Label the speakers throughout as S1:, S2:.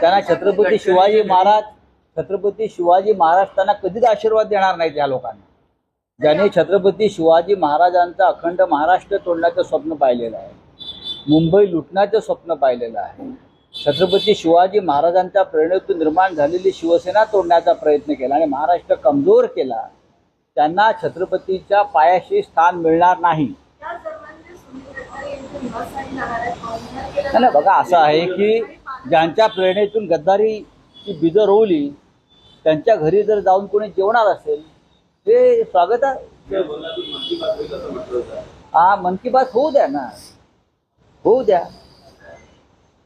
S1: त्यांना छत्रपती शिवाजी महाराज त्यांना कधीच आशीर्वाद देणार नाहीत या लोकांना, ज्याने छत्रपती शिवाजी महाराजांचा अखंड महाराष्ट्र तोडण्याचं स्वप्न पाहिलेलं आहे, मुंबई लुटण्याचं स्वप्न पाहिलेलं आहे, छत्रपती शिवाजी महाराजांच्या प्रेरणेतून निर्माण झालेली शिवसेना तोडण्याचा प्रयत्न केला आणि महाराष्ट्र कमजोर केला, त्यांना छत्रपतीच्या पायाशी स्थान मिळणार नाही. नाही बघा, असं आहे की ज्यांच्या प्रेरणेतून गद्दारीची बीजं रोवली त्यांच्या घरी जर जाऊन कोणी जेवणार असेल ते स्वागत आहे. हा, मन की बात होऊ द्या ना, होऊ द्या.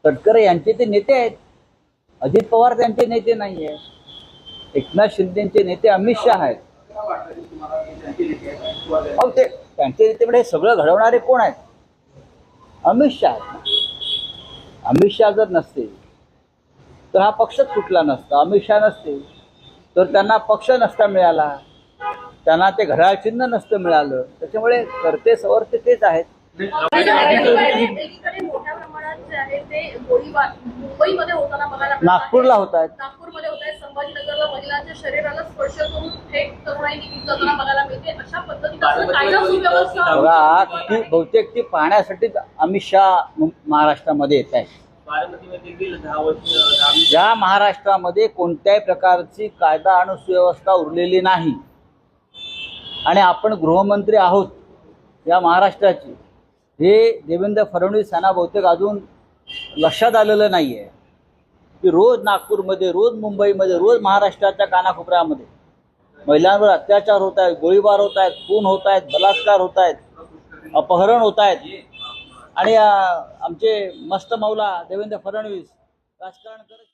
S1: तटकरे यांचे ते नेते आहेत, अजित पवार त्यांचे नेते नाही आहेत, एकनाथ शिंदेचे नेते अमित शहा आहेत. अहो ते त्यांचे नेते म्हणजे सगळं घडवणारे कोण आहेत? अमित शहा आहेत. अमित शहा जर नसते तर हा पक्षच सुटला नसता. अमित शहा नसते तर त्यांना पक्ष नसता मिळाला, त्यांना ते घड्याळ चिन्ह नसतं मिळालं. त्याच्यामुळे करते सवरते तेच आहेत. नागपूरला होत आहेत,
S2: संभाजीनगरला महिलांच्या शरीराला स्पर्श करून थेट तरुणाईने जाताना बघायला मिळते. अशा पद्धतीने
S1: बघा, ती बहुतेक ती पाहण्यासाठीच अमित शहा महाराष्ट्रामध्ये येत आहेत. या महाराष्ट्रामध्ये कोणत्याही प्रकारची कायदा आणि सुव्यवस्था उरलेली नाही आणि आपण गृहमंत्री आहोत या महाराष्ट्राची, हे देवेंद्र फडणवीस यांना बहुतेक अजून लक्षात आलेलं नाही आहे की रोज नागपूरमध्ये, रोज मुंबईमध्ये, रोज महाराष्ट्राच्या कानाकोपऱ्यामध्ये महिलांवर अत्याचार होत आहेत, गोळीबार होत आहेत, खून होत आहेत, बलात्कार होत आहेत, अपहरण होत आहेत आणि आमचे मस्त मौला देवेंद्र फडणवीस राजकारण करत